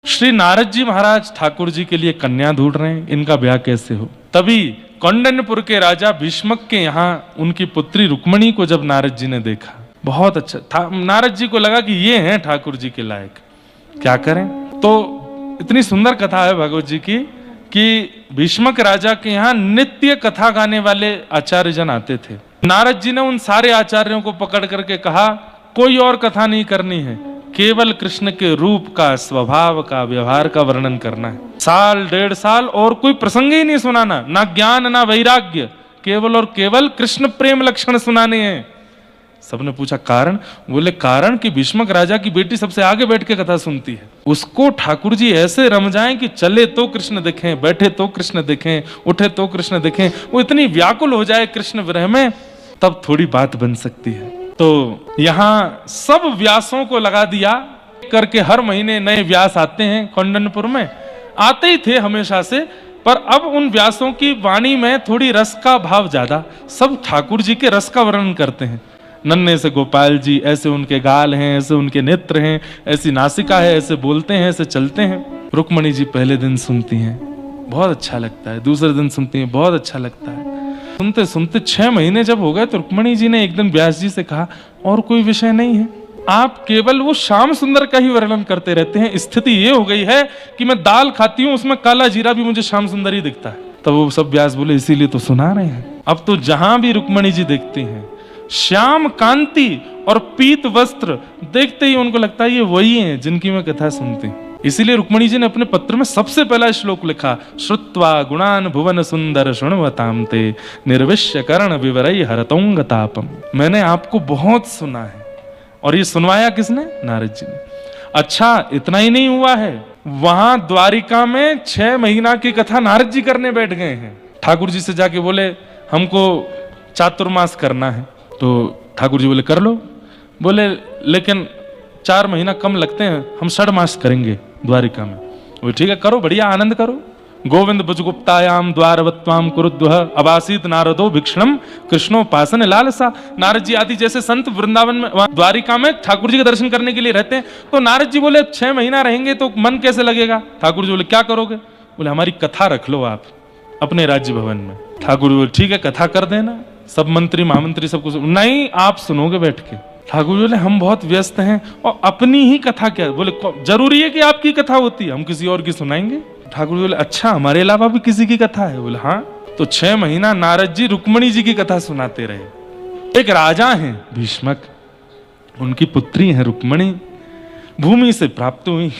श्री नारद जी महाराज ठाकुर जी के लिए कन्या ढूंढ रहे हैं, इनका ब्याह कैसे हो। तभी कौंडन्यपुर के राजा भीष्मक के यहाँ उनकी पुत्री रुक्मणी को जब नारद जी ने देखा, बहुत अच्छा था, नारद जी को लगा कि ये हैं ठाकुर जी के लायक, क्या करें। तो इतनी सुंदर कथा है भगवत जी की कि भीष्मक राजा के यहाँ नित्य कथा गाने वाले आचार्य जन आते थे। नारद जी ने उन सारे आचार्यों को पकड़ करके कहा, कोई और कथा नहीं करनी है, केवल कृष्ण के रूप का, स्वभाव का, व्यवहार का वर्णन करना है। साल 1.5 साल और कोई प्रसंग ही नहीं सुनाना, ना ज्ञान ना वैराग्य, केवल और केवल कृष्ण प्रेम लक्षण सुनाने हैं। सबने पूछा कारण? बोले कारण कि भीष्मक राजा की बेटी सबसे आगे बैठ के कथा सुनती है, उसको ठाकुर जी ऐसे रम जाएं कि चले तो कृष्ण देखें, बैठे तो कृष्ण देखें, उठे तो कृष्ण देखें, वो इतनी व्याकुल हो जाए कृष्ण विरह में, तब थोड़ी बात बन सकती है। तो यहाँ सब व्यासों को लगा दिया करके, हर महीने नए व्यास आते हैं कौंडन्यपुर में, आते ही थे हमेशा से, पर अब उन व्यासों की वाणी में थोड़ी रस का भाव ज्यादा, सब ठाकुर जी के रस का वर्णन करते हैं। नन्हे से गोपाल जी, ऐसे उनके गाल हैं, ऐसे उनके नेत्र हैं, ऐसी नासिका है, ऐसे बोलते हैं, ऐसे चलते हैं। रुक्मणी जी पहले दिन सुनती हैं, बहुत अच्छा लगता है, दूसरे दिन सुनती हैं, बहुत अच्छा लगता है। सुनते सुनते 6 महीने जब हो गए तो रुक्मणी जी ने एक दिन व्यास जी से कहा, और कोई विषय नहीं है, आप केवल वो श्याम सुंदर का ही वर्णन करते रहते हैं। स्थिति ये हो गई है कि मैं दाल खाती हूँ, उसमें काला जीरा भी मुझे श्याम सुंदर ही दिखता है। तब वो सब व्यास बोले, इसीलिए तो सुना रहे हैं। अब तो जहां भी रुक्मणी जी देखती हैं, श्याम कांति और पीत वस्त्र देखते ही उनको लगता है ये वही हैं जिनकी मैं कथा सुनती हूं। इसीलिए रुक्मणी जी ने अपने पत्र में सबसे पहला श्लोक लिखा, श्रुत्वा गुणान भुवन सुंदर शृण्वताम ते निर्विश्य कर्ण विवरई हरतोंग तापम। मैंने आपको बहुत सुना है, और ये सुनवाया किसने? नारद जी ने। अच्छा, इतना ही नहीं हुआ है, वहां द्वारिका में 6 महीना की कथा नारद जी करने बैठ गए हैं। ठाकुर जी से जाके बोले, हमको चातुर्मास करना है। तो ठाकुर जी बोले, कर लो। बोले, लेकिन 4 महीना कम लगते हैं, हम 6 मास करेंगे द्वारिका में। वो ठीक है, करो, बढ़िया, आनंद करो। गोविंद भुजगुप्तायाम द्वारवत्वाम कुरुद्वह अवासीत नारदो भिक्षणम कृष्णोपासन लालसा। नारद जी आदि जैसे संत वृंदावन में, द्वारिका में ठाकुर जी के दर्शन करने के लिए रहते हैं। तो नारद जी बोले, 6 महीना रहेंगे तो मन कैसे लगेगा? ठाकुर जी बोले, क्या करोगे? बोले, हमारी कथा रख लो आप अपने राज्य भवन में। ठाकुर जी बोले, ठीक है, कथा कर देना, सब मंत्री महामंत्री सबको। नहीं, आप सुनोगे बैठ के। ठाकुर बोले, हम बहुत व्यस्त हैं, और अपनी ही कथा क्या? बोले, जरूरी है कि आपकी कथा होती है, हम किसी और की सुनाएंगे? ठाकुर बोले, अच्छा, हमारे अलावा भी किसी की कथा है? बोले, हाँ। तो 6 महीना नारद जी रुक्मणी जी की कथा सुनाते रहे। एक राजा हैं भीष्मक, उनकी पुत्री है रुक्मणी, भूमि से प्राप्त हुई।